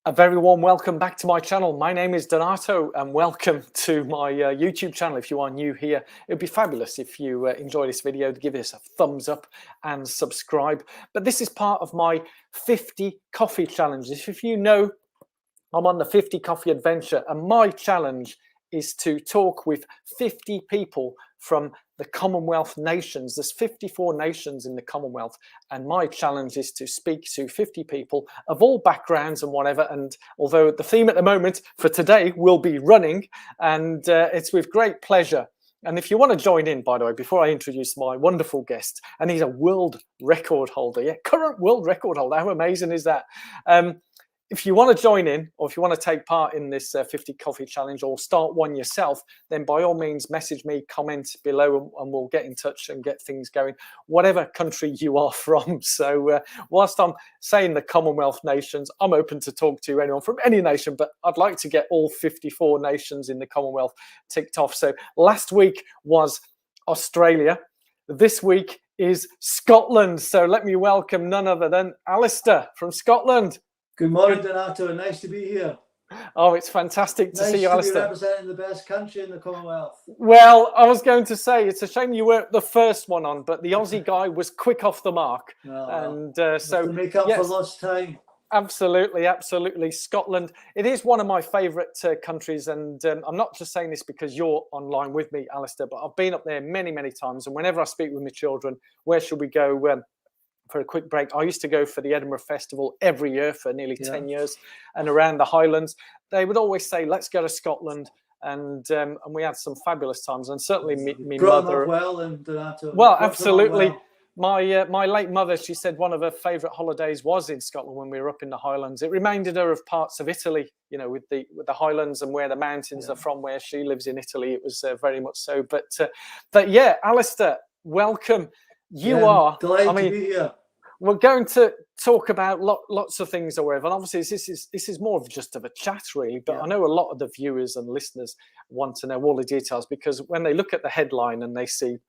A very warm welcome back to my channel. My name is Donato and welcome to my YouTube channel. If you are new here, it would be fabulous if you enjoy this video to give us a thumbs up and subscribe. But this is part of my 50 coffee challenge. If you know, I'm on the 50 coffee adventure and my challenge is to talk with 50 people from the Commonwealth nations. There's 54 nations in the Commonwealth, and my challenge is to speak to 50 people of all backgrounds and whatever. And although the theme at the moment for today will be running, and it's with great pleasure. And if you want to join in, by the way, before I introduce my wonderful guest, and he's a world record holder, yeah, current world record holder. How amazing is that? If you want to join in, or if you want to take part in this 50 coffee challenge or start one yourself, then by all means message me, comment below, and we'll get in touch and get things going, whatever country you are from. So whilst I'm saying the Commonwealth nations, I'm open to talk to anyone from any nation, but I'd like to get all 54 nations in the Commonwealth ticked off. So last week was Australia. This week is Scotland. So let me welcome none other than Alastair from Scotland. Good morning, Donato. Nice to be here. Oh, it's fantastic to see you, Alastair. Nice to be representing the best country in the Commonwealth. Well, I was going to say, it's a shame you weren't the first one on, but the Aussie guy was quick off the mark. And so to make up for lost time. Absolutely, absolutely. Scotland, it is one of my favourite countries, and I'm not just saying this because you're online with me, Alastair, but I've been up there many, many times, and whenever I speak with my children, where should we go for a quick break? I used to go for the Edinburgh Festival every year for nearly 10 years, and around the Highlands, they would always say, let's go to Scotland. And we had some fabulous times, and certainly me mother. Well, absolutely. My late mother, she said one of her favourite holidays was in Scotland when we were up in the Highlands. It reminded her of parts of Italy, you know, with the Highlands and where the mountains are from, where she lives in Italy. It was very much so. But yeah, Alastair, welcome. You are delighted to be here. We're going to talk about lots of things, however, and obviously this is more of just of a chat, really. But I know a lot of the viewers and listeners want to know all the details, because when they look at the headline and they see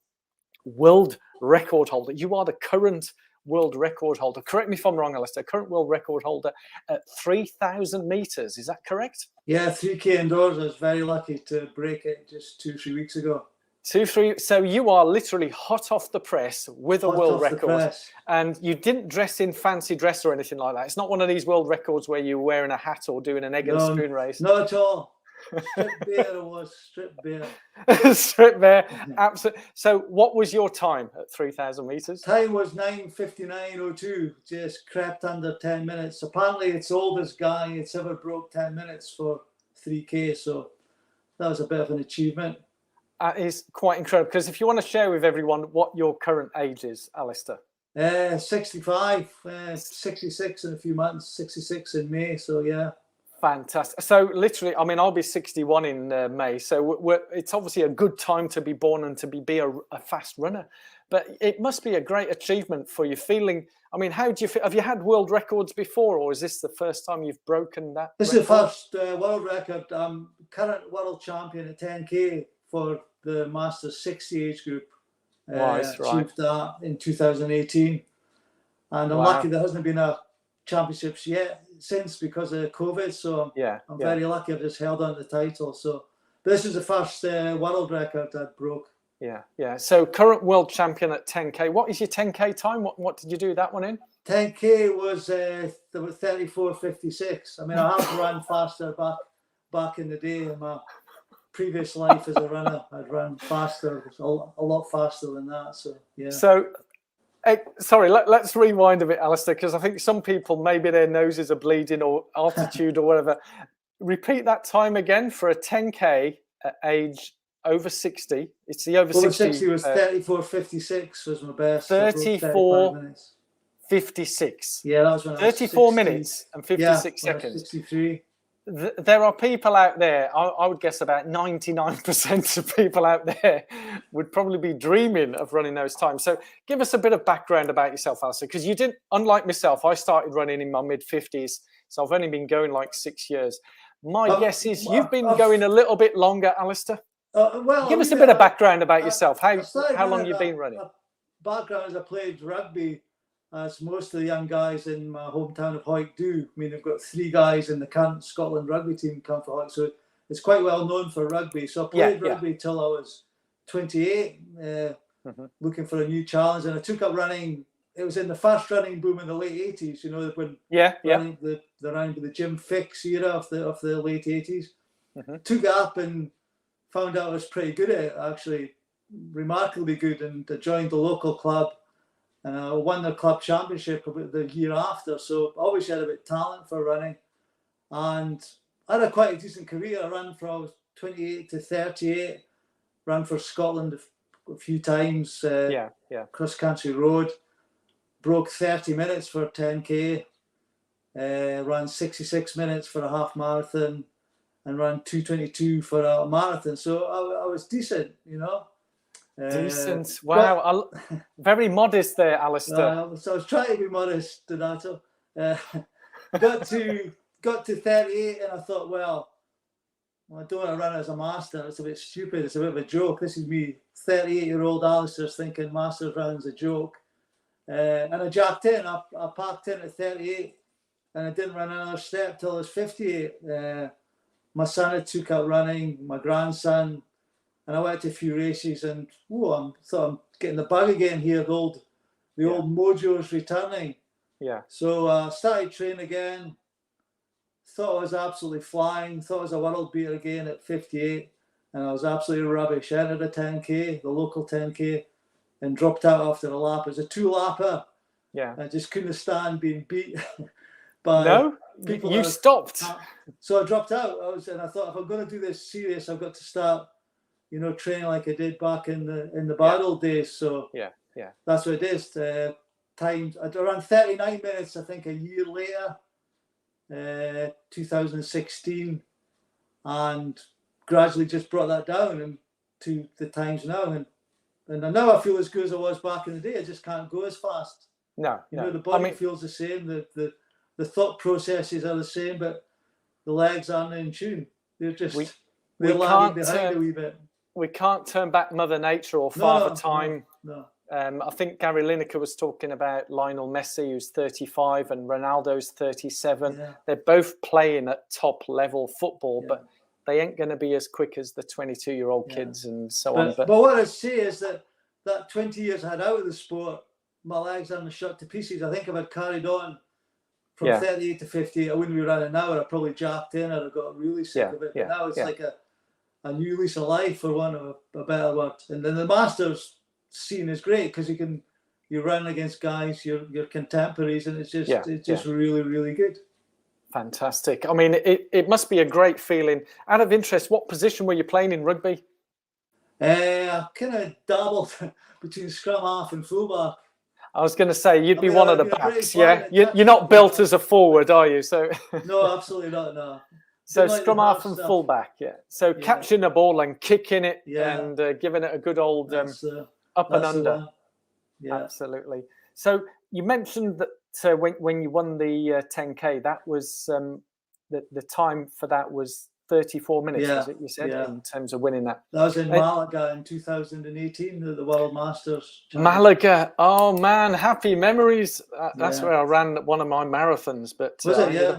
world record holder, you are the current world record holder. Correct me if I'm wrong, Alastair. Current world record holder at 3,000 meters. Is that correct? Yeah, 3K indoors. I was very lucky to break it just 2-3 weeks ago. 2-3. So you are literally hot off the press with a world record, and you didn't dress in fancy dress or anything like that. It's not one of these world records where you're wearing a hat or doing an egg and spoon race. Not at all. Strip bare it was. Strip bare. Strip bare. Absolutely. So what was your time at 3,000 meters? Time was 9:59:02. Just crept under 10 minutes. Apparently it's the oldest guy that's ever broke 10 minutes for 3K. So that was a bit of an achievement. That is quite incredible, because if you want to share with everyone what your current age is, Alastair. 65, 66 in a few months, 66 in May, so yeah. Fantastic. So literally, I mean, I'll be 61 in May, so it's obviously a good time to be born and to be a fast runner. But it must be a great achievement for you feeling. I mean, how do you feel? Have you had world records before, or is this the first time you've broken that? This is the first world record. I'm current world champion at 10K for the Masters 60 age group. Achieved that in 2018, and I'm lucky there hasn't been a championships yet since because of COVID. So I'm very lucky I've just held on to the title. So but this is the first world record I broke. Yeah. So current world champion at 10K. What is your 10K time? What did you do that one in? 10K was 34:56. I mean, I have run faster back in the day in my previous life as a runner. I'd run faster, a lot faster than that. So yeah. So sorry, let's rewind a bit, Alastair, because I think some people, maybe their noses are bleeding or altitude or whatever. Repeat that time again for a 10K at age over 60. It's the over 60. Over 60 was 34:56 was my best. 34:56. Yeah, that was when 34 minutes and 56 seconds. 63. There are people out there, I would guess about 99% of people out there would probably be dreaming of running those times. So give us a bit of background about yourself, Alastair, because you didn't, unlike myself, I started running in my mid-50s, so I've only been going like 6 years. My guess is you've been going a little bit longer, Alastair. Give us a bit of background about yourself, how long you've been running. Background is I played rugby as most of the young guys in my hometown of Hawick do. I mean, they've got 3 guys in the Scotland rugby team come from Hawick, so it's quite well known for rugby. So I played rugby till I was 28, looking for a new challenge, and I took up running. It was in the fast running boom in the late 80s, you know, when running the round with the Jim Fix era of the late 80s. Took it up and found out I was pretty good at it, actually, remarkably good, and I joined the local club, and I won the club championship about the year after. So I always had a bit of talent for running, and I had quite a decent career. I ran from I was 28 to 38, ran for Scotland a few times, cross country road. Broke 30 minutes for 10K, ran 66 minutes for a half marathon, and ran 2:22 for a marathon. So I was decent, you know. Decent. Wow. Very modest there, Alastair. So I was trying to be modest, Donato. Got to 38, and I thought, well, I don't want to run as a master. It's a bit stupid. It's a bit of a joke. This is me, 38-year-old Alastair, thinking master run's a joke. And I jacked in. I parked in at 38, and I didn't run another step till I was 58. My son had took out running, my grandson, and I went to a few races, and I thought I'm getting the bug again here. The old mojo's returning. Yeah. So I started training again. Thought I was absolutely flying. Thought I was a world beater again at 58, and I was absolutely rubbish. Entered a 10K, the local 10K. And dropped out after a lap. It was a 2-lapper. Yeah. I just couldn't stand being beat by people. You stopped. So I dropped out. I thought, if I'm going to do this serious, I've got to start, you know, training like I did back in the bad old days. So that's what it is. Times I ran 39 minutes, I think, a year later, 2016, and gradually just brought that down and to the times now. And now I feel as good as I was back in the day. I just can't go as fast. No. You know, the body feels the same. The thought processes are the same, but the legs aren't in tune. They're just they're lagging behind a wee bit. We can't turn back Mother Nature or Father Time. No. I think Gary Lineker was talking about Lionel Messi, who's 35, and Ronaldo's 37. Yeah. They're both playing at top level football, but they ain't going to be as quick as the 22-year-old kids and so on. But what I say is that 20 years I had out of the sport, my legs hadn't shot to pieces. I think if I'd carried on from 38 to 58, I wouldn't be running now. I'd probably jacked in. I'd have got really sick of it. But now it's like a new lease of life, for want of a better word. And then the Masters scene is great because you run against guys, your contemporaries, and it's just really, really good. Fantastic. I mean, it must be a great feeling. Out of interest, what position were you playing in rugby? I kind of dabbled between scrum half and fullback. I was going to say, you'd be one of the backs, yeah? You're not built as a forward, are you? So no, absolutely not, no. So scrum half and fullback, So catching the ball and kicking it and giving it a good old up and under. Yeah, absolutely. So you mentioned that when you won the 10K, that was the time for that was 34 minutes, was it, you said, in terms of winning that? That was in Malaga in 2018, the World Masters. Malaga. Oh, man, happy memories. That's where I ran one of my marathons. But was it?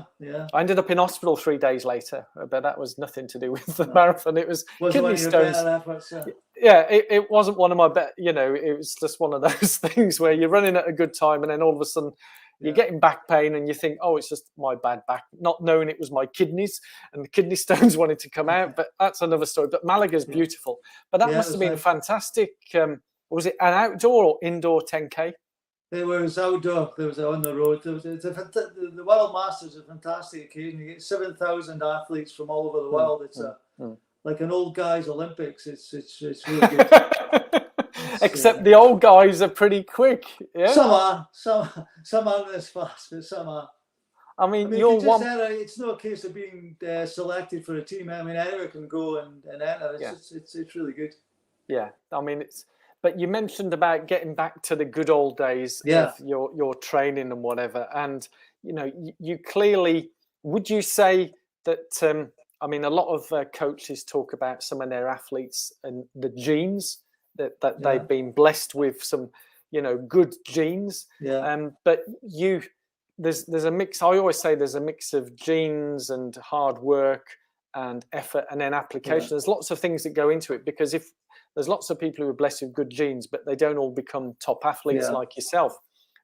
I ended up in hospital 3 days later, but that was nothing to do with the marathon. It was kidney stones. It wasn't one of my it was just one of those things where you're running at a good time and then all of a sudden you're getting back pain and you think, oh, it's just my bad back, not knowing it was my kidneys and the kidney stones wanted to come out. But that's another story. But Malaga's beautiful. But that must have been fantastic. Was it an outdoor or indoor 10K? It was outdoor. There was on the road. The World Masters is a fantastic occasion. You get 7,000 athletes from all over the world. It's like an old guys' Olympics. It's really good. Except the old guys are pretty quick. Yeah? Some aren't as fast, but some are. I mean you're one. It's no case of being selected for a team. I mean, anyone can go and enter. It's really good. Yeah, I mean it's. But you mentioned about getting back to the good old days of your training and whatever, and you clearly. Would you say that? I mean, a lot of coaches talk about some of their athletes and the genes that they've been blessed with some good genes. But there's a mix. I always say there's a mix of genes and hard work and effort and then application. There's lots of things that go into it, because if there's lots of people who are blessed with good genes, but they don't all become top athletes like yourself.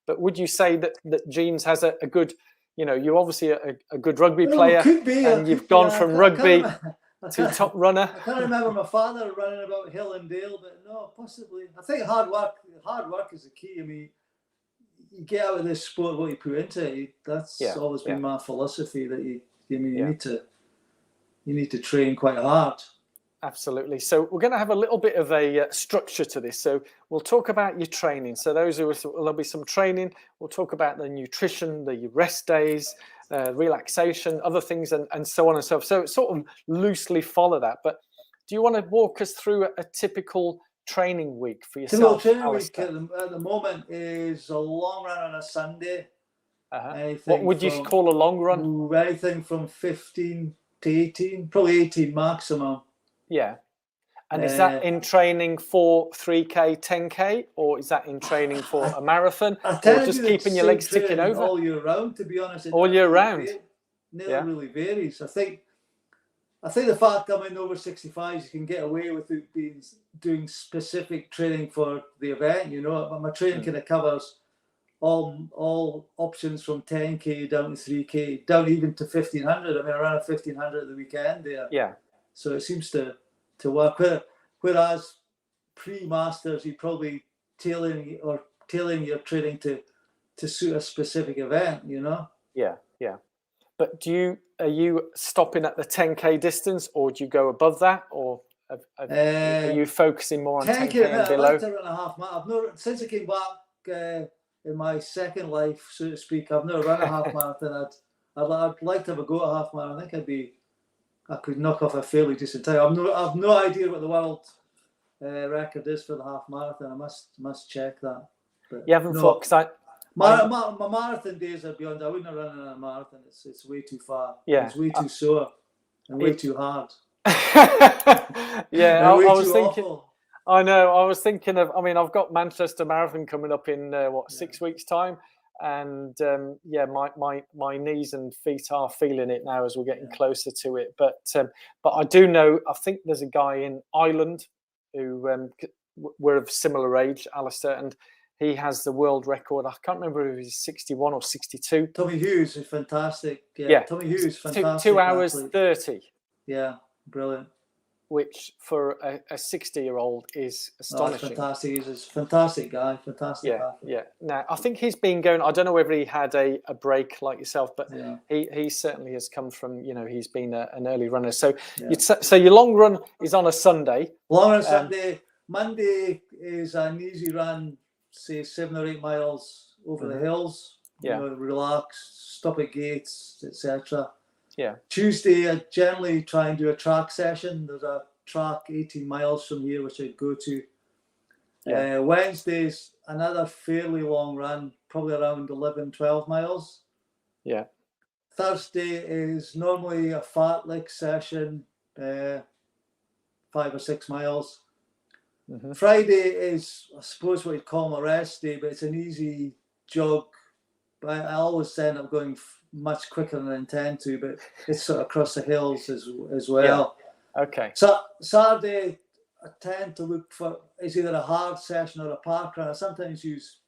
But would you say that genes has a good, you're obviously a good rugby player, and you've gone from rugby to top runner? I can't remember my father running about hill and dale, but no, possibly. I think hard work is the key. I mean, you get out of this sport what you put into it. That's always been my philosophy, that you need to train quite hard. Absolutely. So we're going to have a little bit of a structure to this. So we'll talk about your training. So there'll be some training. We'll talk about the nutrition, the rest days, relaxation, other things, and so on and so forth. So sort of loosely follow that. But do you want to walk us through a typical training week for yourself? Typical training week at the moment is a long run on a Sunday. What would you call a long run? Anything from 15 to 18, probably 18 maximum. Yeah. And is that in training for 3K, 10K, or is that in training for a marathon, or just keeping your legs ticking over? All year round, to be honest. All year round? Never really varies. I think the fact I'm in over 65s, you can get away with it doing specific training for the event, But my training kind of covers all options from 10K down to 3K, down even to 1500. I mean, I ran a 1500 at the weekend there. Yeah. So it seems to work. Whereas pre-masters, you probably tailoring your training to suit a specific event, Yeah. But are you stopping at the 10K distance, or do you go above that, or are you focusing more on 10K and below? I'd like to run a half marathon. Since I came back in my second life, so to speak, I've never run a half marathon. I'd like to have a go at a half marathon. I think I could knock off a fairly decent time. I've no idea what the world record is for the half marathon. I must check that. But you haven't thought, because my marathon days are beyond. I wouldn't have run a marathon. It's way too far. Yeah, it's way too sore and way too hard. Yeah, I was thinking. Awful. I know. I was thinking of. I mean, I've got Manchester Marathon coming up in 6 weeks' time, and my knees and feet are feeling it now as we're getting closer to it. But I do know. I think there's a guy in Ireland who we're of similar age, Alastair, and he has the world record. I can't remember if he's 61 or 62. Tommy Hughes is fantastic. Yeah. Tommy Hughes, fantastic. 2 hours athlete. 30. Yeah, brilliant. Which for a 60-year-old is astonishing. Fantastic. He's a fantastic guy. Fantastic athlete. Yeah. Now, I think he's been going, I don't know whether he had a break like yourself, but he certainly has come from, he's been an early runner. So so your long run is on a Sunday. Long run Sunday. Monday is an easy run, say 7 or 8 miles over the hills. Relax, stop at gates, etc. Yeah. Tuesday, I generally try and do a track session. There's a track 18 miles from here, which I go to. Yeah. Wednesday's another fairly long run, probably around 11, 12 miles. Yeah. Thursday is normally a fartlek session, 5 or 6 miles. Mm-hmm. Friday is, I suppose, what you'd call my rest day, but it's an easy jog. But I always end up going much quicker than I intend to, but it's sort of across the hills as well. Yeah. Okay. So Saturday, I tend to look for, it's either a hard session or a park run. I sometimes use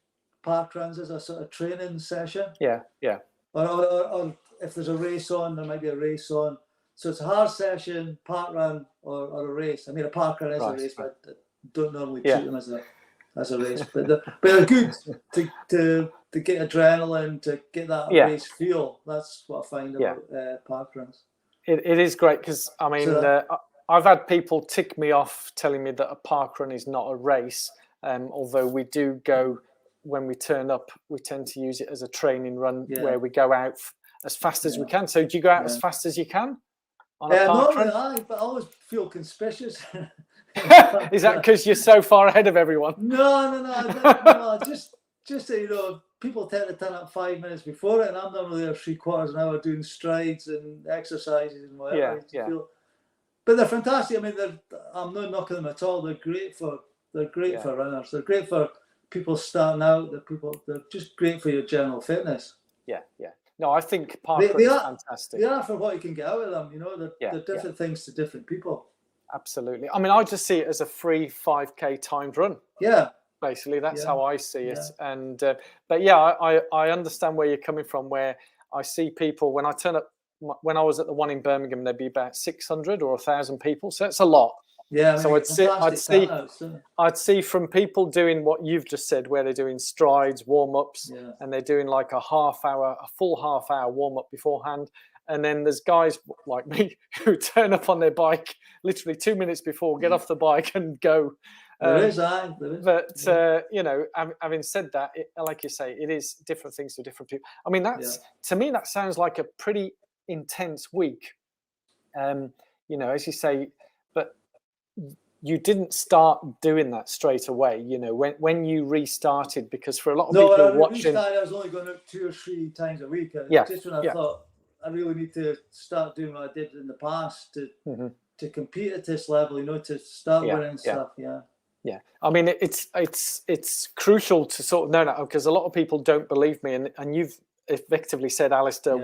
park runs as a sort of training session. Yeah. Or if there's a race on, there might be a race on. So it's a hard session, park run, or a race. I mean, a park run is a race, but I don't normally treat them as a race. But they're good to get adrenaline, to get that race feel. That's what I find about park runs. It is great because, I mean, I've had people tick me off telling me that a park run is not a race. Although we do go, when we turn up, we tend to use it as a training run where we go out as fast as we can. So do you go out as fast as you can on a park run? But I always feel conspicuous. Is that because you're so far ahead of everyone? No. Just that, people tend to turn up 5 minutes before it, and I'm normally there 3/4 an hour doing strides and exercises and whatever. But they're fantastic. I mean, I'm not knocking them at all. They're great for runners. They're great for people starting out, they're just great for your general fitness. Yeah, yeah. No, I think parkrun is fantastic. They are for what you can get out of them. You know, they're different things to different people. Absolutely. I mean, I just see it as a free 5K timed run. Yeah. Basically, that's how I see it. And but yeah, I understand where you're coming from. Where I see people when I turn up, when I was at the one in Birmingham, there'd be about 600 or 1,000 people. So it's a lot. Yeah. So I'd see from people doing what you've just said, where they're doing strides, warm ups, and they're doing like a full half hour warm up beforehand. And then there's guys like me who turn up on their bike literally 2 minutes before, get off the bike and go. There is. But you know, having said that, like you say, it is different things to different people. I mean, to me, that sounds like a pretty intense week. You know, as you say, but you didn't start doing that straight away. You know, when you restarted, because for a lot of people watching, I was only going out 2 or 3 times a week. Just when I thought I really need to start doing what I did in the past to compete at this level. You know, to start winning stuff. Yeah, I mean, it's crucial to sort of know that, because a lot of people don't believe me, and you've effectively said, Alastair,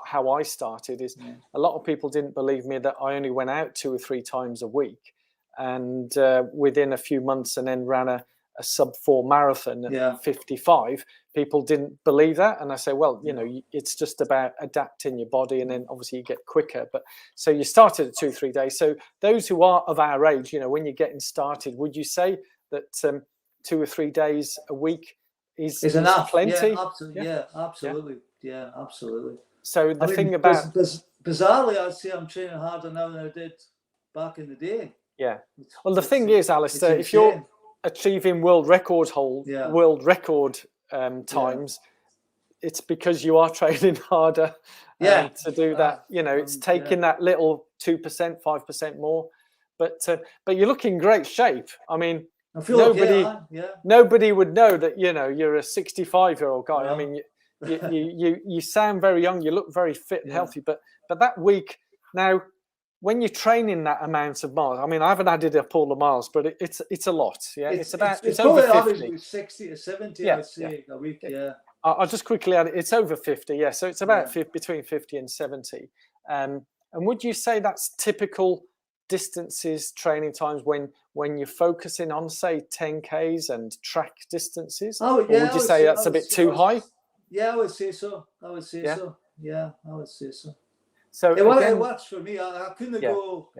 how I started is a lot of people didn't believe me that I only went out 2 or 3 times a week, and within a few months, and then ran a sub-4 marathon at 55. People didn't believe that, and I say, well, you know, it's just about adapting your body, and then obviously you get quicker. But so you started at 2 or 3 days. So those who are of our age, you know, when you're getting started, would you say that 2 or 3 days a week is enough? Plenty? Absolutely. Yeah, absolutely. So the thing about bizarrely, I'd say I'm training harder now than I did back in the day. Yeah. Well, the thing is, Alastair, if you're achieving world record times, it's because you are training harder to do that. You know, it's taking that little 2%, 5% more, but you're looking great shape. I mean, I feel nobody would know that, you know, you're a 65-year-old guy. I mean, you sound very young, you look very fit and healthy, but that week now, when you're training that amount of miles, I mean, I haven't added up all the miles, but it's a lot. Yeah, it's over 50. 60 to 70, I'd say, a week. Yeah. I'll just quickly add it. It's over 50. Yeah, so it's about between 50 and 70. And would you say that's typical distances, training times when you're focusing on, say, 10Ks and track distances? Oh, yeah. Or would you say that's a bit too high? Yeah, I would say so. Yeah, I would say so. So it works for me. I couldn't go.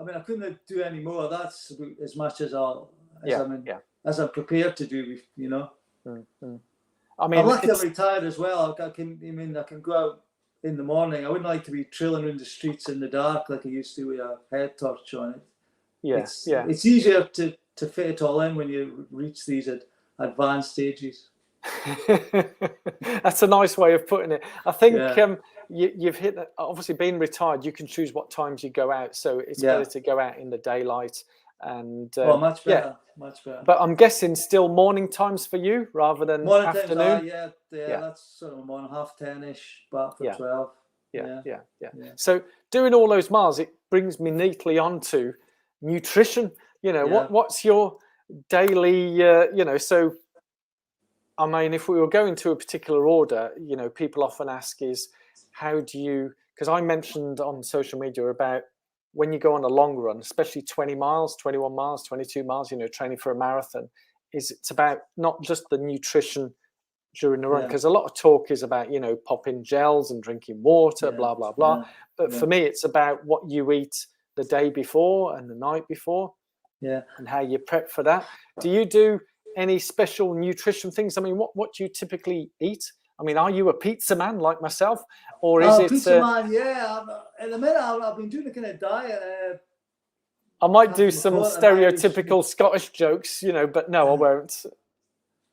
I mean, I couldn't do any more. That's as much as I'm prepared to do. You know. Mm-hmm. I mean, I'm lucky I'm retired as well. I can go out in the morning. I wouldn't like to be trailing around the streets in the dark like I used to with a head torch on it. It's easier to fit it all in when you reach these advanced stages. That's a nice way of putting it. I think you've hit that. Obviously, being retired, you can choose what times you go out, so it's better to go out in the daylight. And much better. But I'm guessing still morning times for you rather than morning afternoon. Times that's sort of morning, 10:30ish, back for 12. Yeah. So doing all those miles, it brings me neatly onto nutrition. You know, what's your daily? You know, so. I mean, if we were going to a particular order, you know, people often ask is, how do you, because I mentioned on social media about when you go on a long run, especially 20 miles, 21 miles, 22 miles, you know, training for a marathon, it's about not just the nutrition during the run, because a lot of talk is about, you know, popping gels and drinking water, blah, blah, blah. But for me, it's about what you eat the day before and the night before and how you prep for that. Do you do any special nutrition things? I mean, what do you typically eat? I mean, are you a pizza man like myself, or is it pizza man? Yeah, in a minute I've been doing a kind of diet. I might do some stereotypical Scottish jokes, you know, but no, I won't.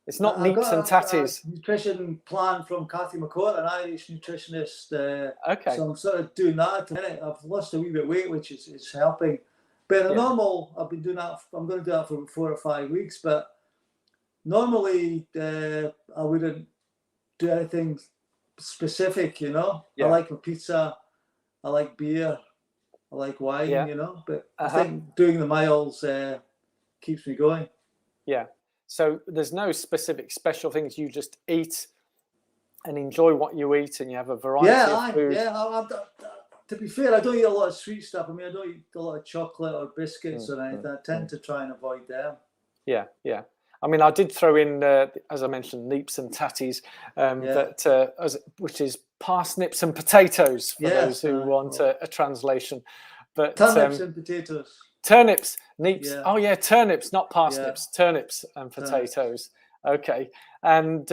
It's not meats and tatties. Nutrition plan from Cathy McCourt, an Irish nutritionist. Okay. So I'm sort of doing that at the minute. I've lost a wee bit of weight, which is helping. But in a normal, I've been doing that. I'm going to do that for 4 or 5 weeks, but. Normally, I wouldn't do anything specific, you know. I like my pizza, I like beer, I like wine, you know. But I think doing the miles keeps me going. Yeah. So there's no specific special things. You just eat and enjoy what you eat, and you have a variety of food. To be fair, I don't eat a lot of sweet stuff. I mean, I don't eat a lot of chocolate or biscuits or anything. I tend to try and avoid them. Yeah, yeah. I mean, I did throw in, as I mentioned, neeps and tatties, which is parsnips and potatoes for those who want a translation. But turnips and potatoes. Turnips, neeps. Yeah. Oh yeah, turnips, not parsnips. Turnips and potatoes. Okay, and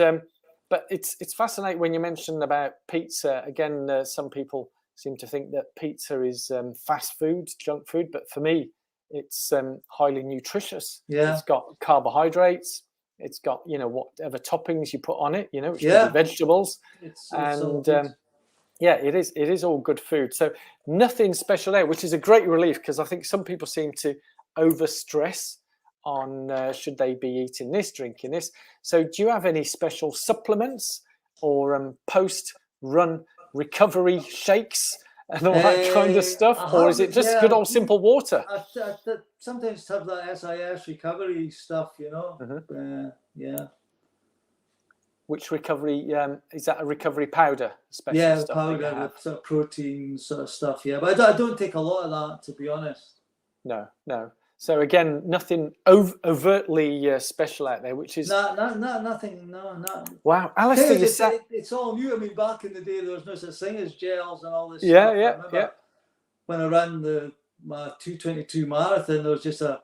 but it's fascinating when you mention about pizza. Again, some people seem to think that pizza is fast food, junk food, but for me, it's highly nutritious. Yeah. It's got carbohydrates. It's got, whatever toppings you put on it, which could be vegetables. It's it is all good food. So nothing special there, which is a great relief, because I think some people seem to overstress on should they be eating this, drinking this. So do you have any special supplements or post-run recovery shakes and all that kind of stuff, or is it just good old simple water? I sometimes have that SIS recovery stuff, Which recovery, is that a recovery powder? Special stuff powder with sort of protein sort of stuff, but I don't take a lot of that, to be honest. No. So again, nothing overtly special out there, which is nothing. Wow, Alastair, it's all new. I mean, back in the day, there was no such thing as gels and all this. Yeah. When I ran my 2:22 marathon, there was just a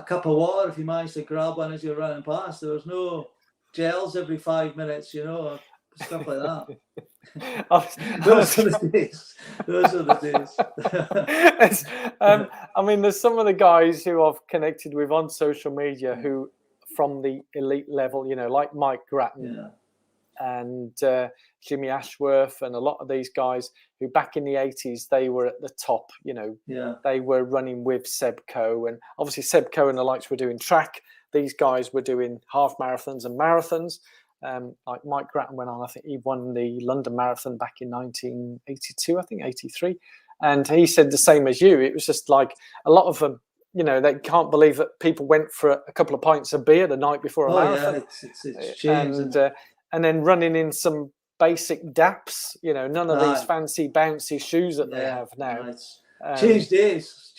cup of water if you managed to grab one as you're running past. There was no gels every 5 minutes, or stuff like that. Those are the days. I mean, there's some of the guys who I've connected with on social media who, from the elite level, like Mike Grattan and Jimmy Ashworth, and a lot of these guys who back in the 80s, they were at the top, they were running with Seb Coe, and obviously Seb Coe and the likes were doing track. These guys were doing half marathons and marathons. Like Mike Grattan went on, I think he won the London Marathon back in 1982, I think 83. And he said the same as you. It was just like a lot of them, they can't believe that people went for a couple of pints of beer the night before a marathon. Yeah, it's changed, and then running in some basic DAPs, none of these fancy bouncy shoes that they have now. Changed days.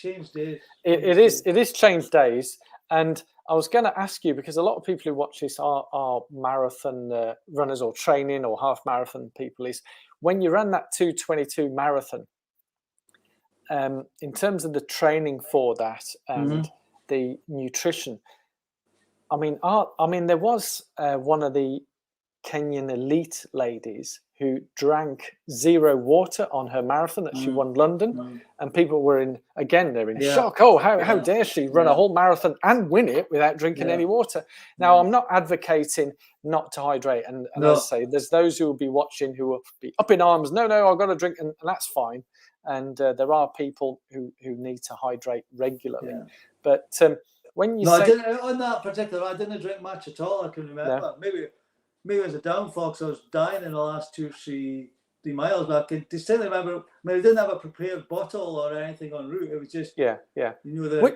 It is changed days. And I was going to ask you, because a lot of people who watch this are marathon runners or training or half marathon people, is when you run that 2:22 marathon, in terms of the training for that and the nutrition, I mean, there was one of the Kenyan elite ladies who drank 0 water on her marathon that she won London, and people were they're in shock. Oh, how dare she run a whole marathon and win it without drinking any water? Now, I'm not advocating not to hydrate, and as I say, there's those who will be watching who will be up in arms. No, I've got to drink, and that's fine. And there are people who need to hydrate regularly. But when you say on that particular, I didn't drink much at all. I can remember. Maybe it was a downfall because I was dying in the last 2-3 miles. But I can distinctly remember. I mean, I didn't have a prepared bottle or anything en route. It was just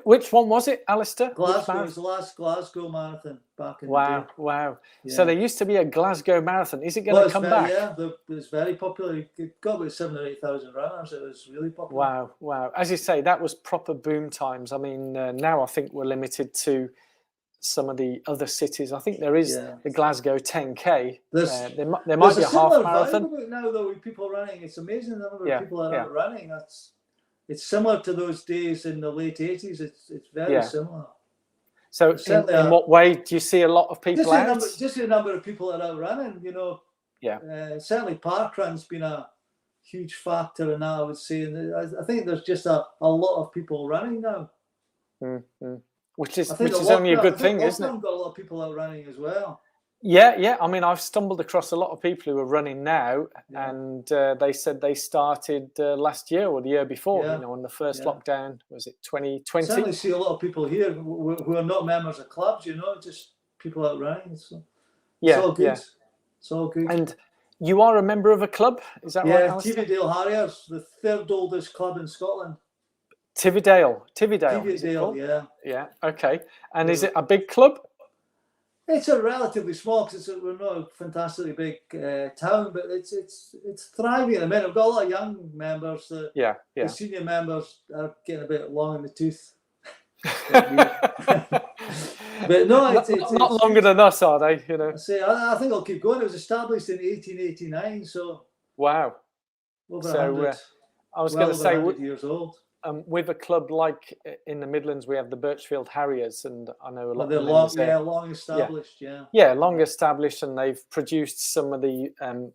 which one was it, Alastair? Glasgow. It was the last Glasgow marathon back in the day. Wow. Yeah. So there used to be a Glasgow marathon. Is it going to come back? Yeah, it was very popular. It got about 7,000 or 8,000 runners. It was really popular. Wow. As you say, that was proper boom times. I mean, now I think we're limited to some of the other cities. I think there is the Glasgow 10K. There might be a half marathon now, though, with people running. It's amazing the number of people that are running. It's similar to those days in the late 80s. It's very similar. So in what way do you see a lot of people out? Just the number of people that are out running, certainly parkrun's been a huge factor in that, I would say. And I think there's just a lot of people running now. Which is only a good thing, isn't it? I've got a lot of people out running as well. Yeah. I mean, I've stumbled across a lot of people who are running now, and they said they started last year or the year before. On the first lockdown, was it 2020? I certainly see a lot of people here who are not members of clubs. Just people out running. So it's all good. It's all good. And you are a member of a club, is that right? Yeah, Tividale Harriers, the 3rd oldest club in Scotland. Tividale, yeah. Yeah, okay. And is it a big club? It's a relatively small, because we're not a fantastically big town, but it's thriving at the minute. I've got a lot of young members. Yeah. The senior members are getting a bit long in the tooth. But no, it's not longer than us, are they? You know. I think I'll keep going. It was established in 1889, so wow. Over 100. I was going to say, 100 years old. With a club like in the Midlands, we have the Birchfield Harriers, and I know a lot. They're long established. Yeah, long established, and they've produced some of the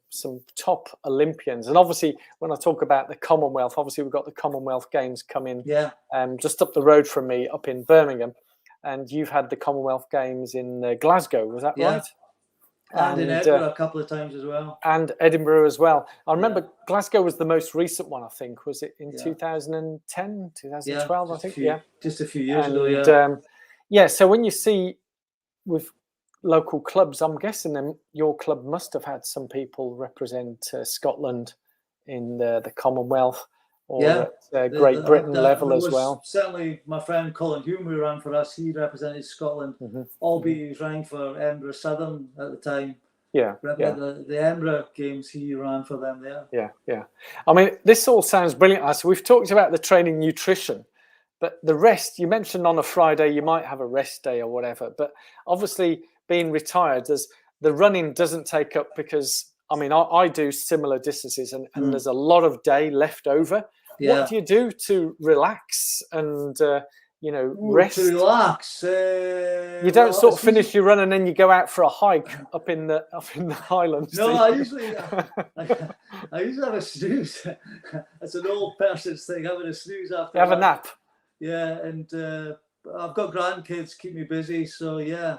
some top Olympians. And obviously, when I talk about the Commonwealth, obviously we've got the Commonwealth Games coming. Yeah. Just up the road from me, up in Birmingham, and you've had the Commonwealth Games in Glasgow. Was that right? And in Edinburgh a couple of times as well. And Edinburgh as well. I remember Glasgow was the most recent one, I think. Was it in 2010, 2012, I think? Just a few years ago, so when you see with local clubs, I'm guessing then your club must have had some people represent Scotland in the Commonwealth or at Great Britain level as well. Certainly my friend Colin Hume, who ran for us, he represented Scotland, albeit he was running for Edinburgh Southern at the time. The Edinburgh Games, he ran for them there. Yeah. I mean, this all sounds brilliant. So we've talked about the training, nutrition, but the rest, you mentioned on a Friday, you might have a rest day or whatever, but obviously being retired, the running doesn't take up, because I mean, I do similar distances and there's a lot of day left over. What do you do to relax and, rest? To relax? You don't sort of finish your run and then you go out for a hike up in the Highlands. No, I usually have a snooze. That's an old person's thing, having a snooze after. You have a nap. Yeah, and I've got grandkids, keep me busy, so yeah.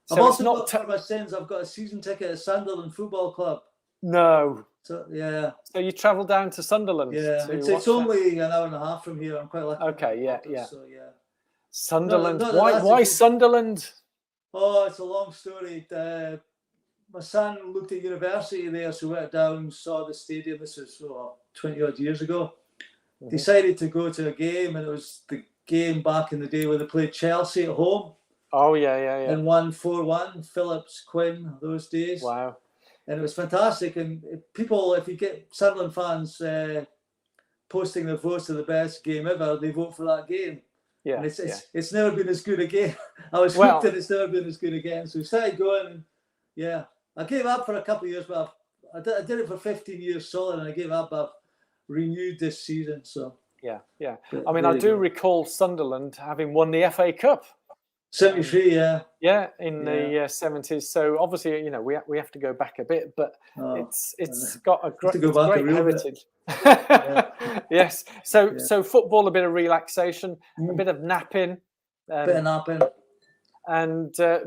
So I've also got, for my sins, I've got a season ticket at Sunderland Football Club. No. So yeah. So you travel down to Sunderland? Yeah, it's only an hour and a half from here. I'm quite lucky. Okay, yeah. So yeah. Sunderland. Why Sunderland? Oh, it's a long story. My son looked at university there, so went down, saw the stadium. This was 20 odd years ago. Decided to go to a game, and it was the game back in the day where they played Chelsea at home. Oh yeah. And won 4-1. Phillips, Quinn, those days. Wow. And it was fantastic. And people, if you get Sunderland fans posting their votes to the best game ever, they vote for that game. Yeah. And it's never been as good again. I was hooked, and it's never been as good again. So we started going, and I gave up for a couple of years, but I did it for 15 years solid, and I gave up. I've renewed this season. So yeah. I mean, I do recall Sunderland having won the FA Cup. 73, yeah, in the 70s. So obviously, we have to go back a bit, but it's got a great heritage. Yes. So football, a bit of relaxation, a bit of napping, and I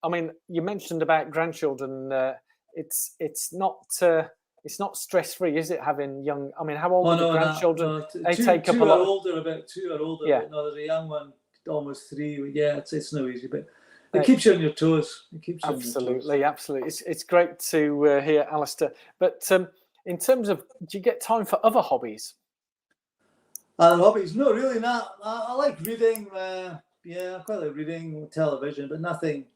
mean, you mentioned about grandchildren. It's not stress free, is it? Having young. I mean, how old are the grandchildren? They take up a lot. Two are older. Yeah. But no, there's a young one. Almost 3. Yeah, it's no easy, but it keeps you on your toes. Absolutely. It's great to hear, Alastair. But in terms of, do you get time for other hobbies? Hobbies? No, really not. I like reading. I quite like reading, television, but nothing.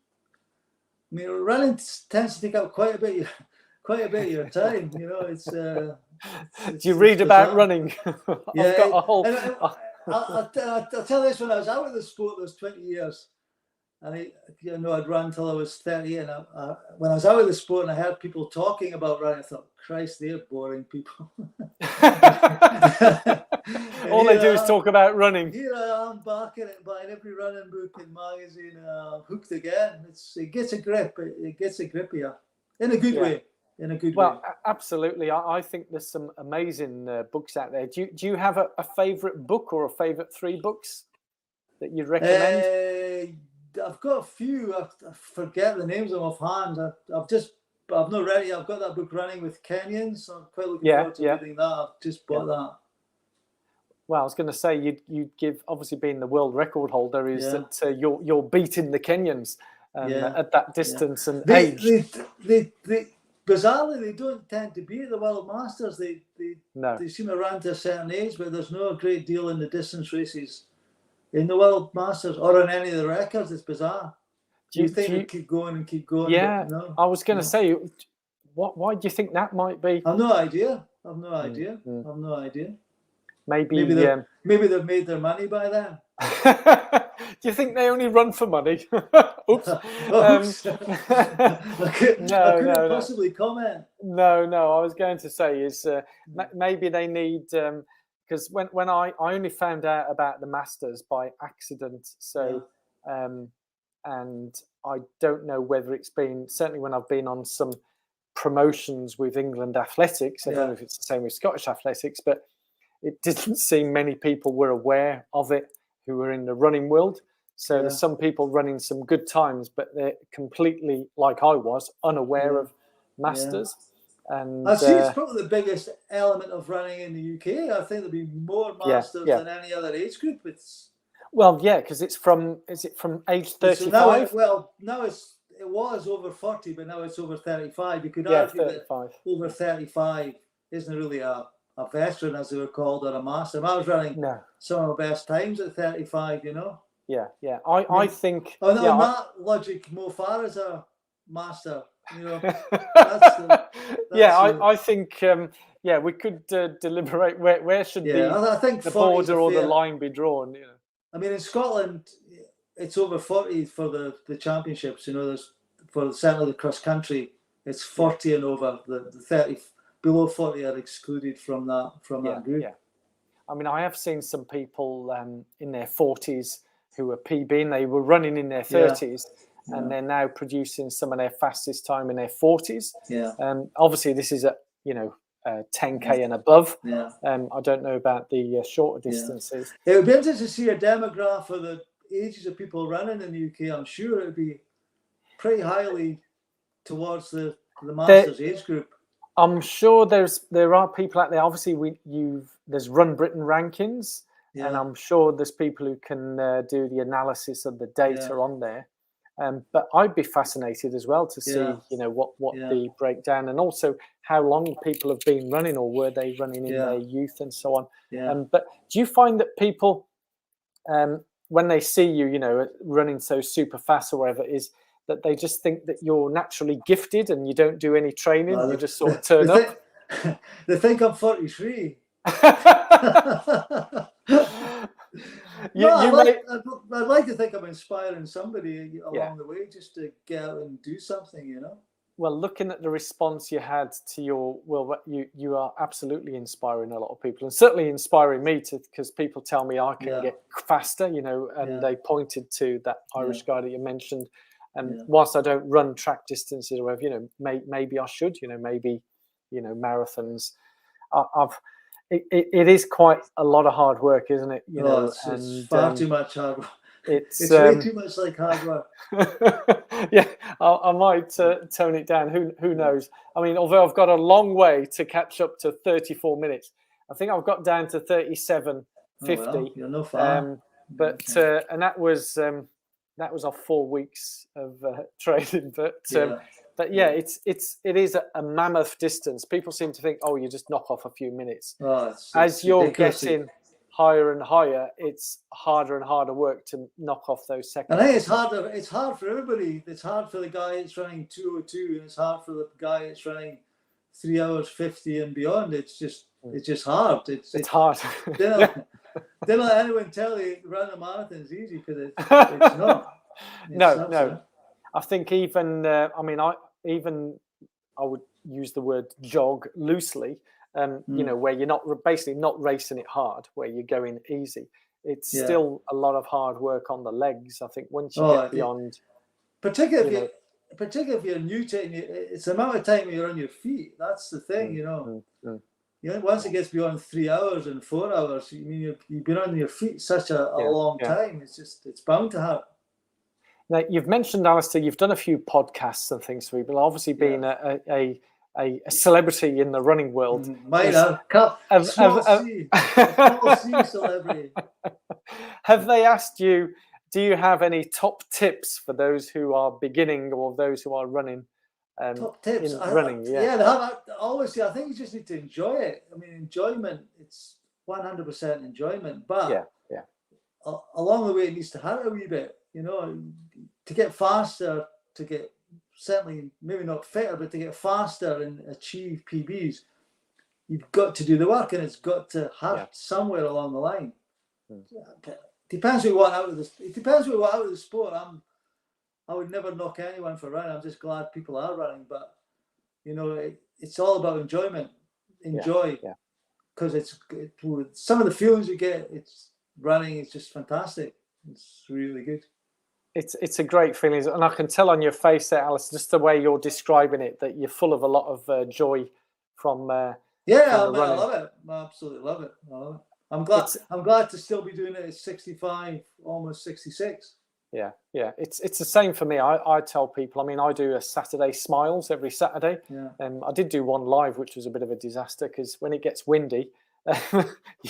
I mean, running tends to take up quite a bit of your time. It's. Do you read about running? Yeah, I've got a whole. I'll tell you this, when I was out of the sport, those 20 years, and I'd run till I was 30, and when I was out of the sport and I heard people talking about running, I thought, Christ, they're boring people. All they do is talk about running. Here I am buying every running book and magazine, hooked again. It gets a grip. It gets a grip here, in a good way. Well, absolutely. I think there's some amazing books out there. Do you have a favourite book or a favourite 3 books that you'd recommend? I've got a few. I forget the names of them offhand. I've not read it. I've got that book Running with Kenyans. So I'm quite looking forward to reading that. I've just bought that. Well, I was going to say you'd give, obviously being the world record holder, is that you're beating the Kenyans at that distance and age. Bizarrely, they don't tend to be at the World Masters. They seem to run to a certain age, but there's no great deal in the distance races in the World Masters or on any of the records. It's bizarre. You think it keep going and keep going? Yeah, but no, I was going to no. say, why do you think that might be? I've no idea. I've no idea. I've no idea. Maybe they've made their money by then. Do you think they only run for money? Oops. Oops. I couldn't possibly comment. No, I was going to say is maybe they need, because when I only found out about the Masters by accident, so and I don't know whether it's been, certainly when I've been on some promotions with England Athletics, I don't know if it's the same with Scottish Athletics, but it didn't seem many people were aware of it who were in the running world. So there's some people running some good times, but they're completely, like I was, unaware of Masters. And I see it's probably the biggest element of running in the UK. I think there'll be more Masters than any other age group. Because it's from, is it from age 35? So now it was over 40, but now it's over 35. You could argue 35. That over 35 isn't really a veteran, as they were called, or a master. I was running some of my best times at 35, you know. I think. On that logic, Mo Farah's a master. You know. I think. We could deliberate where should I think the border or the line be drawn. You know. I mean, in Scotland, it's over 40 for the championships. You know, there's for certainly the cross country, it's 40 and over. The 30 below 40 are excluded from that group. Yeah. I mean, I have seen some people in their 40s who were PBing. They were running in their 30s, and they're now producing some of their fastest time in their 40s. Obviously, this is 10K and above. I don't know about the shorter distances. It would be interesting to see a demograph of the ages of people running in the UK. I'm sure it would be pretty highly towards the Masters age group. I'm sure there are people out there. Obviously, there's Run Britain rankings, and I'm sure there's people who can do the analysis of the data on there. But I'd be fascinated as well to see, what the breakdown, and also how long people have been running, or were they running in their youth and so on. But do you find that people, when they see you, running so super fast or whatever, is that they just think that you're naturally gifted and you don't do any training, you just sort of turn up? They think I'm 43. I'd like to think I'm inspiring somebody along the way, just to get out and do something, Well, looking at the response you had to you are absolutely inspiring a lot of people, and certainly inspiring me because people tell me I can get faster, and they pointed to that Irish guy that you mentioned. And whilst I don't run track distances or whatever, maybe I should, maybe, marathons. It is quite a lot of hard work, isn't it? It's far too much hard work. It's way too much like hard work. I might tone it down. Who knows? I mean, although I've got a long way to catch up to 34 minutes, I think I've got down to 37:50. Well, you're no far. And that was off 4 weeks of training. It is a mammoth distance. People seem to think, you just knock off a few minutes. As you're getting higher and higher, it's harder and harder work to knock off those seconds. I think it's harder. It's hard for everybody. It's hard for the guy that's running 2:02, and it's hard for the guy that's running 3 hours 50 and beyond. It's just hard. It's hard. Don't let anyone tell you running a marathon is easy, because it's not. No. I think even I would use the word jog loosely. Where you're not racing it hard, where you're going easy. It's still a lot of hard work on the legs. I think once you get beyond, particularly if you're new to it, it's the amount of time you're on your feet. That's the thing, once it gets beyond 3 hours and 4 hours, you've been on your feet such a long time. It's bound to happen. Now, you've mentioned, Alastair, you've done a few podcasts and things for people. Obviously, being a celebrity in the running world. Small C celebrity. Have they asked you, do you have any top tips for those who are beginning or those who are running? Top tips? Running, they have. Obviously, I think you just need to enjoy it. I mean, enjoyment, it's 100% enjoyment. But along the way, it needs to hurt a wee bit. you know, to get faster, to get certainly maybe not fitter, but to get faster and achieve PBs, you've got to do the work, and it's got to hurt somewhere along the line. Depends what you want out of this. It depends what you want out of the sport. I would never knock anyone for running. I'm just glad people are running, but you know, it's all about enjoyment. Enjoy, because it's some of the feelings you get. It's running is just fantastic. It's really good. It's a great feeling, and I can tell on your face there, Alice, just the way you're describing it, that you're full of a lot of joy from. I love it. I absolutely love it. I love it. I'm glad to still be doing it at 65, almost 66. Yeah. It's the same for me. I tell people, I mean, I do a Saturday Smiles every Saturday. I did do one live, which was a bit of a disaster because when it gets windy,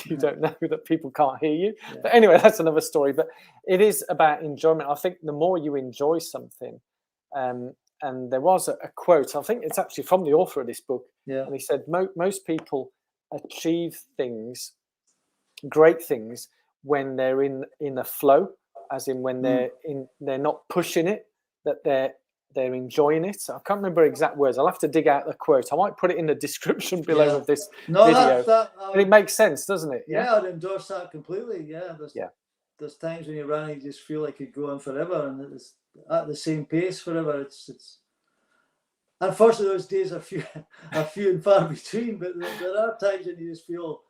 you don't know that people can't hear you. But anyway, that's another story. But it is about enjoyment. I think the more you enjoy something, and there was a quote, I think it's actually from the author of this book, and he said most people achieve things, great things, when they're in a flow, as in when they're not pushing it, that they're enjoying it. So I can't remember exact words. I'll have to dig out the quote. I might put it in the description below of this video. But it makes sense, doesn't it? Yeah, I'd endorse that completely. There's times when you're running, you just feel like you're going forever, and it's at the same pace forever. It's unfortunately those days are few and far between, but there are times when you just feel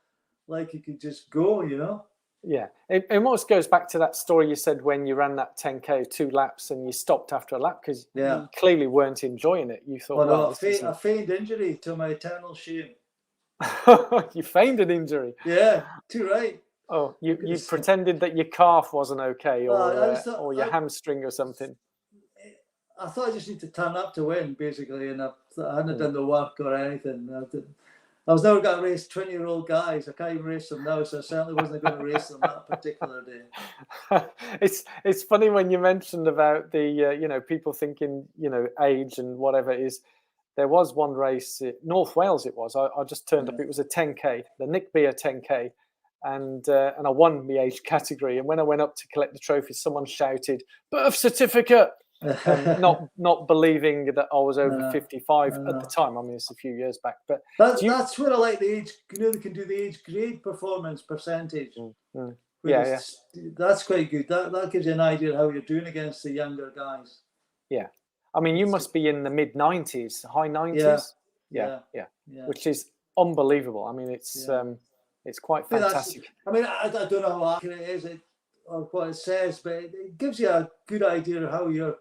like you could just go, you know. Yeah, it almost goes back to that story you said when you ran that 10K 2 laps and you stopped after a lap because you clearly weren't enjoying it. You thought, I feigned injury to my eternal shame. You feigned an injury? Yeah, too right. Oh, you pretended that your calf wasn't okay, or your hamstring or something. I thought I just need to turn up to win, basically, and I hadn't done the work or anything. I was never going to race 20-year-old guys. I can't even race them now, so I certainly wasn't going to race them that particular day. It's funny when you mentioned about the people thinking age and whatever it is. There was one race, North Wales it was. I just turned up. It was a 10K, the Nick Beer 10K, and I won the age category. And when I went up to collect the trophy, someone shouted, "Birth certificate!" not believing that I was over 55 at the time. I mean, it's a few years back, but that's where I like the age. You know, they can do the age grade performance percentage. That's quite good. That gives you an idea of how you're doing against the younger guys. Yeah, I mean, you must be in the mid 90s, high 90s. Yeah, which is unbelievable. I mean, it's quite fantastic. I mean, I don't know how accurate it is or what it says, but it gives you a good idea of how you're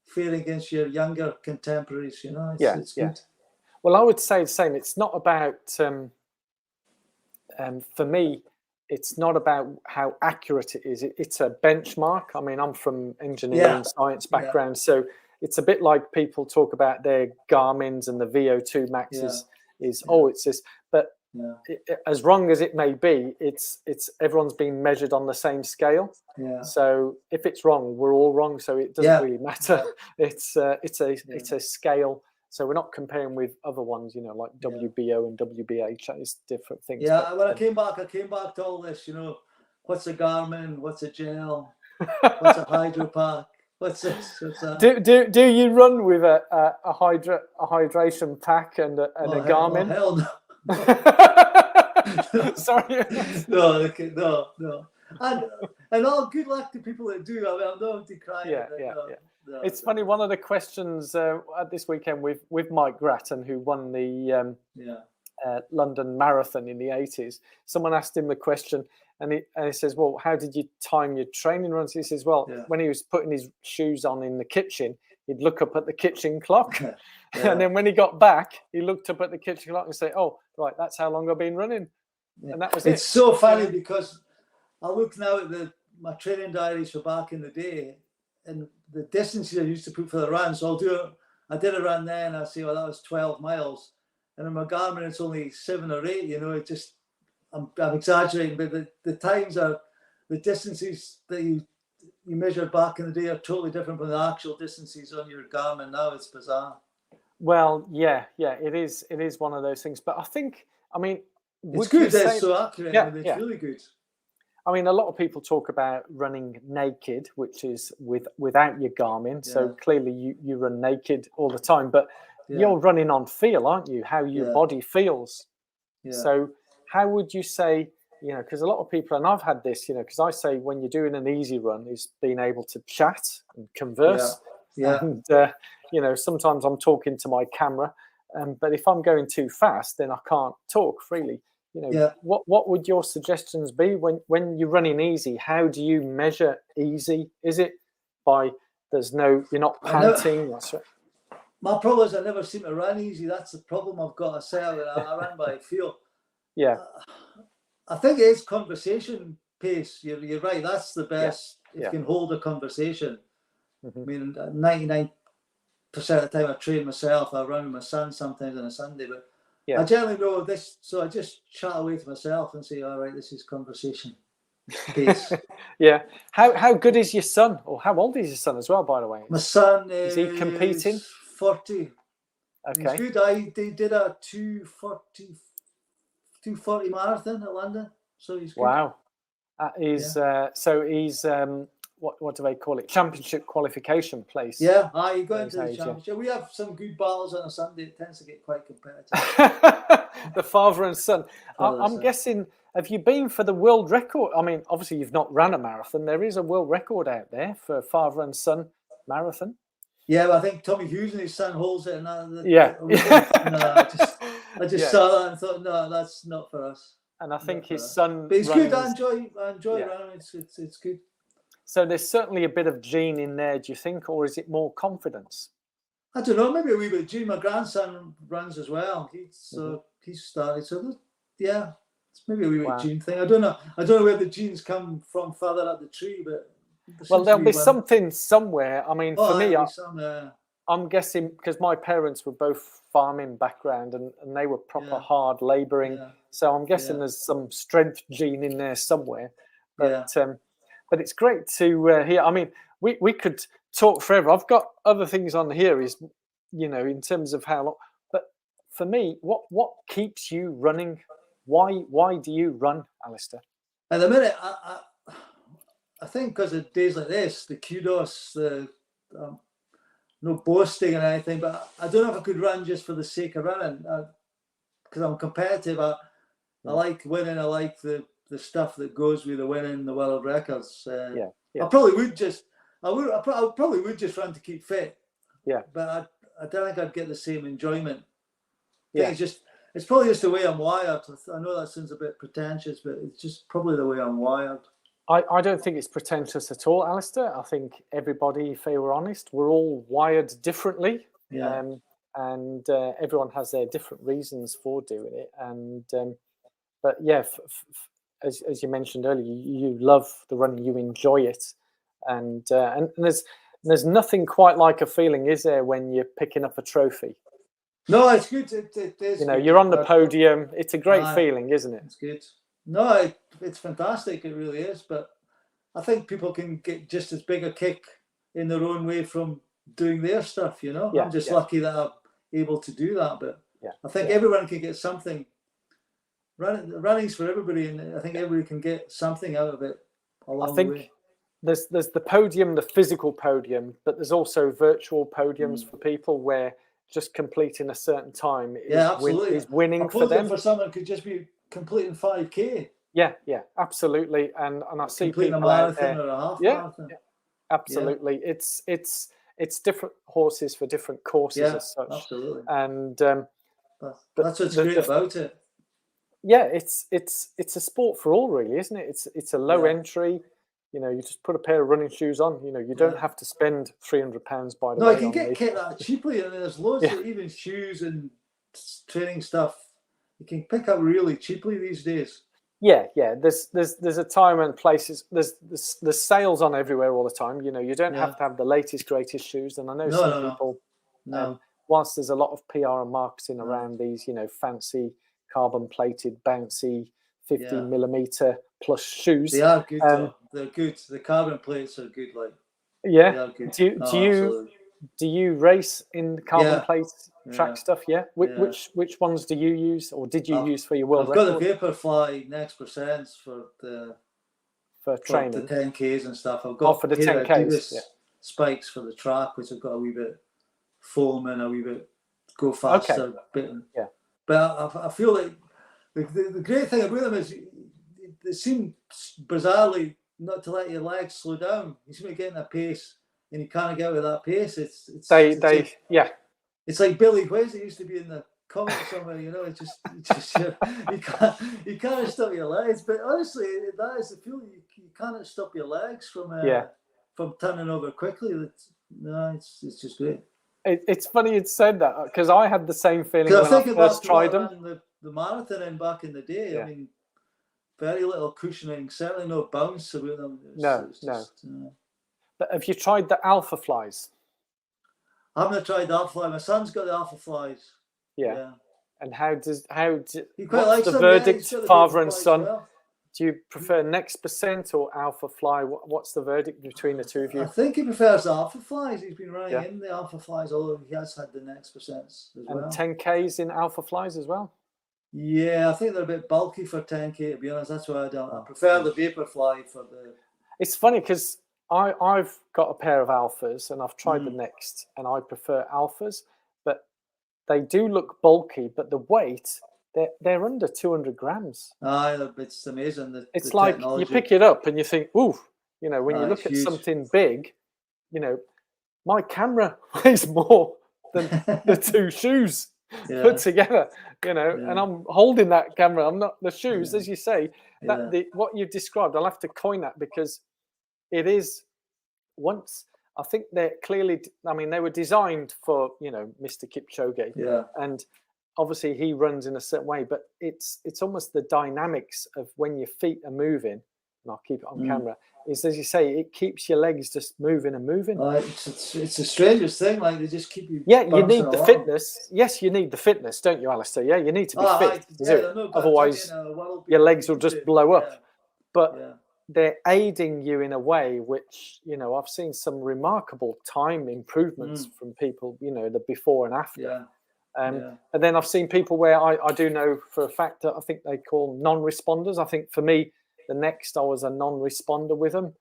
faring against your younger contemporaries, you know. It's good. Well, I would say the same. It's not about for me, it's not about how accurate it is. It's a benchmark. I mean, I'm from engineering science background, so it's a bit like people talk about their Garmin's and the VO2 max is it's this, but as wrong as it may be, it's everyone's being measured on the same scale. So if it's wrong, we're all wrong. So it doesn't really matter. It's a scale. So we're not comparing with other ones, like WBO and WBH. That is different things. Yeah, when I came back to all this. What's a Garmin? What's a gel? What's a hydro pack? What's this? What's that? Do you run with a hydration pack and a Garmin? Hell no. Sorry. No. And all good luck to people that do. I mean, I'm not decrying it. No, it's funny. One of the questions at this weekend with Mike Grattan, who won the London Marathon in the 80s, someone asked him the question, and he says, "Well, how did you time your training runs?" He says, "Well, when he was putting his shoes on in the kitchen, he'd look up at the kitchen clock." And then when he got back, he looked up at the kitchen clock and say, "Oh, right, that's how long I've been running." And that was it. It's so funny because I look now at my training diaries for back in the day and the distances I used to put for the run. So I did a run then, I say, well, that was 12 miles. And in my Garmin, it's only 7 or 8, I'm exaggerating, but the times are, the distances that you measured back in the day are totally different from the actual distances on your Garmin now. It's bizarre. Well, it is one of those things. But I think, I mean, it's good that it's so accurate. It's really good. I mean, a lot of people talk about running naked, which is without your Garmin. So clearly you run naked all the time, but you're running on feel, aren't you? How your body feels. So how would you say, you know, because a lot of people, and I've had this, you know, because I say when you're doing an easy run is being able to chat and converse. And, you know, sometimes I'm talking to my camera, but if I'm going too fast, then I can't talk freely. You know, what would your suggestions be when you're running easy? How do you measure easy? Is it by you're not panting? My problem is I never seem to run easy. That's the problem I've got. I run by feel. I think it is conversation pace. You're right. That's the best. If you can hold a conversation. I mean, 99% of the time I train myself. I run with my son sometimes on a Sunday, but I generally know this. So I just chat away to myself and say, all right, this is conversation pace. How good is your son? Or how old is your son as well, by the way? My son is he competing? 40. Okay. He's good. They did a 240 marathon at London. So he's good. Wow. So he's what do they call it? Championship qualification place. Yeah, you go into the championship. We have some good battles on a Sunday. It tends to get quite competitive. The father and son. I'm guessing, have you been for the world record? I mean, obviously you've not run a marathon. There is a world record out there for father and son marathon. Yeah, but I think Tommy Hughes and his son holds it. I just saw that and thought, no, that's not for us. And I think his son. But it's good. I enjoy running. It's good. So there's certainly a bit of gene in there, do you think, or is it more confidence? I don't know. Maybe a wee bit of gene. My grandson runs as well. He's started. So it's maybe a wee bit gene thing. I don't know. I don't know where the genes come from further up the tree, but there'll be something somewhere. I mean, for me, I'm guessing because my parents were both farming background and they were proper hard labouring. So I'm guessing there's some strength gene in there somewhere. But it's great to hear. I mean, we could talk forever. I've got other things on here, is, you know, in terms of how long. But for me, what keeps you running? Why do you run, Alastair? At the minute, I think because of days like this, the kudos, no boasting or anything, but I don't know if I could run just for the sake of running, because I'm competitive. I like winning. I like the stuff that goes with the winning the world records. I probably would just run to keep fit. But I don't think I'd get the same enjoyment. It's probably just the way I'm wired. I know that sounds a bit pretentious, but it's just probably the way I'm wired. I don't think it's pretentious at all, Alastair. I think everybody, if they were honest, we're all wired differently. And everyone has their different reasons for doing it. But yeah, as you mentioned earlier, you love the running, you enjoy it, and there's nothing quite like a feeling, is there, when you're picking up a trophy? No, it's good. It is. You know, you're on the podium. It's a great feeling, isn't it? It's good. No, it's fantastic. It really is. But I think people can get just as big a kick in their own way from doing their stuff. You know, I'm just lucky that I'm able to do that. But I think everyone can get something. Running's for everybody, and I think everybody can get something out of it along the way. There's the podium, the physical podium, but there's also virtual podiums for people where just completing a certain time is winning for them. For someone could just be completing 5K. Yeah, absolutely. And I see completing people a marathon or a half marathon. Absolutely. It's different horses for different courses as such. Absolutely. And that's what's great about it. Yeah, it's a sport for all, really, isn't it? It's a low entry. You know, you just put a pair of running shoes on. You know, you don't have to spend £300 by the way. No, you can get kit that cheaply, and there's loads of even shoes and training stuff you can pick up really cheaply these days. Yeah. There's a time and places. There's sales on everywhere all the time. You know, you don't have to have the latest greatest shoes. And I know some people. Whilst there's a lot of PR and marketing around these, you know, fancy carbon plated, bouncy 50 millimeter plus shoes. They are good. They're good. The carbon plates are good. Like they are good. Do you race in carbon plate track stuff? Yeah. Which ones do you use, or did you use for your world record? I've got the Vaporfly Next Percents for the for training? For the 10Ks and stuff. I've got for the 10Ks, spikes for the track, which I've got a wee bit foam and a wee bit go faster bit. But I feel like the great thing about them is they seem bizarrely not to let your legs slow down. You seem to get in a pace, and you can't get out of that pace. It's like Billy Whiz. It used to be in the comics somewhere. You know, it's just you can't stop your legs. But honestly, that is the feeling. You can't stop your legs from turning over quickly. It's just great. It's funny you'd said that, because I had the same feeling when I first tried them. The marathon in back in the day. I mean, very little cushioning, certainly no bounce about them. No. But have you tried the Alpha Flies? I haven't tried the Alpha Fly. My son's got the Alpha Flies. Yeah. And what's the verdict, father and son? Well. Do you prefer Next Percent or Alpha Fly? What's the verdict between the two of you? I think he prefers the Alpha Flies. He's been running in the Alpha Flies, although he has had the Next Percents as well. And 10Ks in Alpha Flies as well? Yeah, I think they're a bit bulky for 10K, to be honest. That's why I prefer the Vaporfly for the... It's funny because I've got a pair of Alphas and I've tried the Next, and I prefer Alphas, but they do look bulky, but the weight... They're under 200 grams. It's amazing. It's like technology. You pick it up and you think, ooh, you know, when you look at something big, you know, my camera weighs more than the two shoes put together, you know, and I'm holding that camera. I'm not the shoes, as you say, what you've described, I'll have to coin that, because it is I think they're clearly, I mean, they were designed for, you know, Mr. Kipchoge. Yeah. And obviously he runs in a certain way, but it's almost the dynamics of when your feet are moving, and I'll keep it on camera, is, as you say, it keeps your legs just moving and moving. It's the strangest thing, like they just keep you you need the fitness. Yes, you need the fitness, don't you, Alastair? Yeah, you need to be fit. Otherwise your legs will just blow up. But they're aiding you in a way which, you know, I've seen some remarkable time improvements from people, you know, the before and after. And then I've seen people where I do know for a fact that I think they call non-responders. I think for me, the Next, I was a non-responder with them.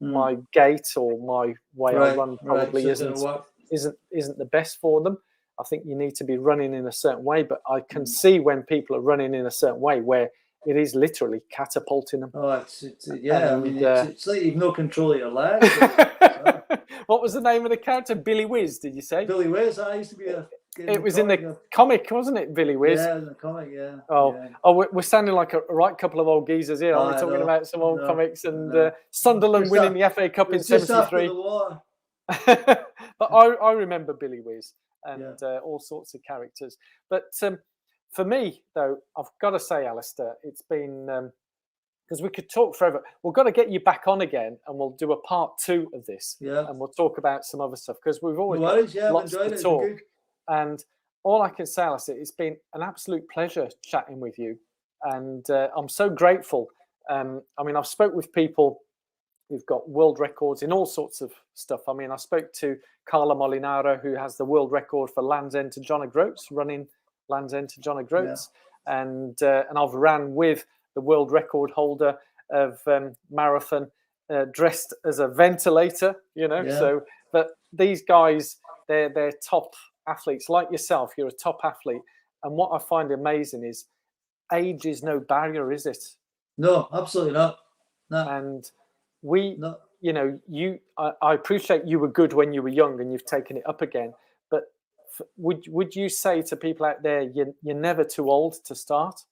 My gait or my way I run probably isn't the best for them. I think you need to be running in a certain way, but I can see when people are running in a certain way where it is literally catapulting them. It's like you've no control of your legs. What was the name of the character? Billy Whiz, did you say? Billy Whiz. I used to be It was in the comic, wasn't it, Billy Whiz? Yeah, in the comic, We're sounding like a right couple of old geezers here. We're talking about some old comics and Sunderland winning the FA Cup in '73. But I remember Billy Whiz and all sorts of characters. But for me, though, I've got to say, Alastair, it's been... because we could talk forever. We've got to get you back on again, and we'll do a part 2 of this. And we'll talk about some other stuff, because we've always got lots to talk. And all I can say, Alastair, it's been an absolute pleasure chatting with you. And I'm so grateful. I mean, I've spoke with people who've got world records in all sorts of stuff. I mean, I spoke to Carla Molinaro, who has the world record for Land's End to John O'Groats, running Land's End to John O'Groats. And I've ran with the world record holder of marathon dressed as a ventilator, you know. So, but these guys, they're top athletes like yourself. You're a top athlete, and what I find amazing is age is no barrier, is it? No, absolutely not. No. And you know, I appreciate you were good when you were young, and you've taken it up again. But would you say to people out there, you're never too old to start?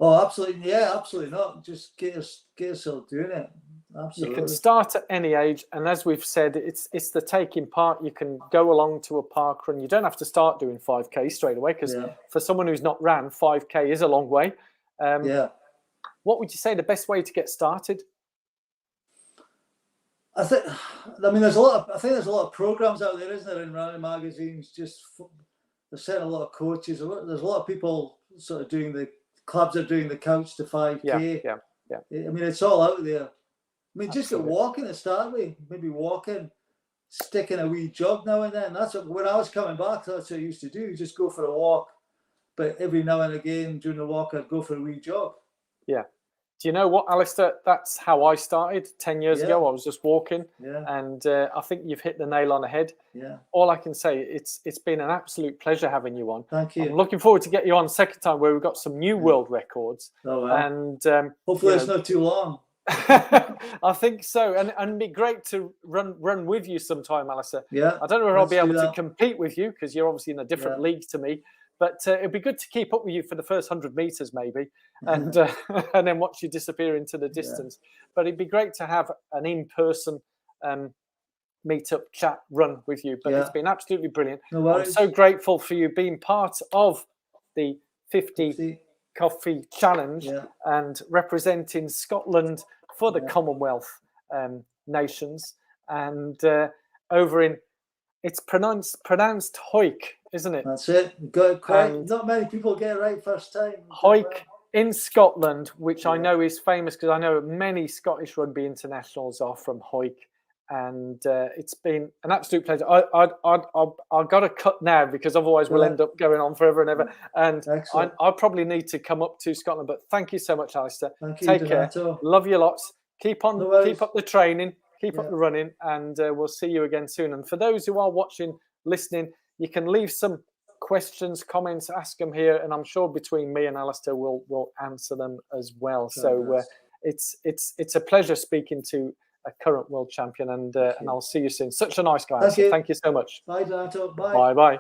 Oh, absolutely. Yeah, absolutely not. Just get yourself doing it. Absolutely. You can start at any age, and as we've said, it's the taking part. You can go along to a park run. You don't have to start doing 5K straight away, because for someone who's not ran, 5K is a long way. What would you say the best way to get started? I think there's a lot of programs out there, isn't there, in running magazines? There's certainly a lot of coaches. There's a lot of people sort of doing clubs are doing the couch to 5K. Yeah. I mean, it's all out there. I mean, just get walking to start with. Maybe walking, sticking a wee jog now and then. That's when I was coming back, that's what I used to do. Just go for a walk. But every now and again during the walk, I'd go for a wee jog. Yeah. Do you know what, Alastair? That's how I started 10 years ago. I was just walking, and I think you've hit the nail on the head. Yeah. All I can say, it's been an absolute pleasure having you on. Thank you. I'm looking forward to get you on second time, where we've got some new world records. Oh, well. And hopefully it's not too long. I think so, and it'd be great to run with you sometime, Alastair. Yeah. I don't know if I'll be able to compete with you, because you're obviously in a different league to me. But it'd be good to keep up with you for the first 100 meters, maybe, and and then watch you disappear into the distance. But it'd be great to have an in-person meet-up, chat, run with you. But it's been absolutely brilliant. No worries. I'm so grateful for you being part of the 50 Coffee Challenge and representing Scotland for the Commonwealth nations. And over in, it's pronounced Hawick, isn't it? That's it. Got quite, not many people get it right first time. Hawick in Scotland, which I know is famous because I know many Scottish rugby internationals are from Hawick, and it's been an absolute pleasure. I've got to cut now because otherwise we'll end up going on forever and ever. And I probably need to come up to Scotland. But thank you so much, Alastair. Thank you, Take care. Love you lots. Keep up the training. Keep up the running, and we'll see you again soon. And for those who are watching, listening, you can leave some questions, comments, ask them here, and I'm sure between me and Alastair we'll answer them as well. So it's a pleasure speaking to a current world champion, and I'll see you soon. Such a nice guy. Thank you so much. Bye, Donato. Bye. Bye.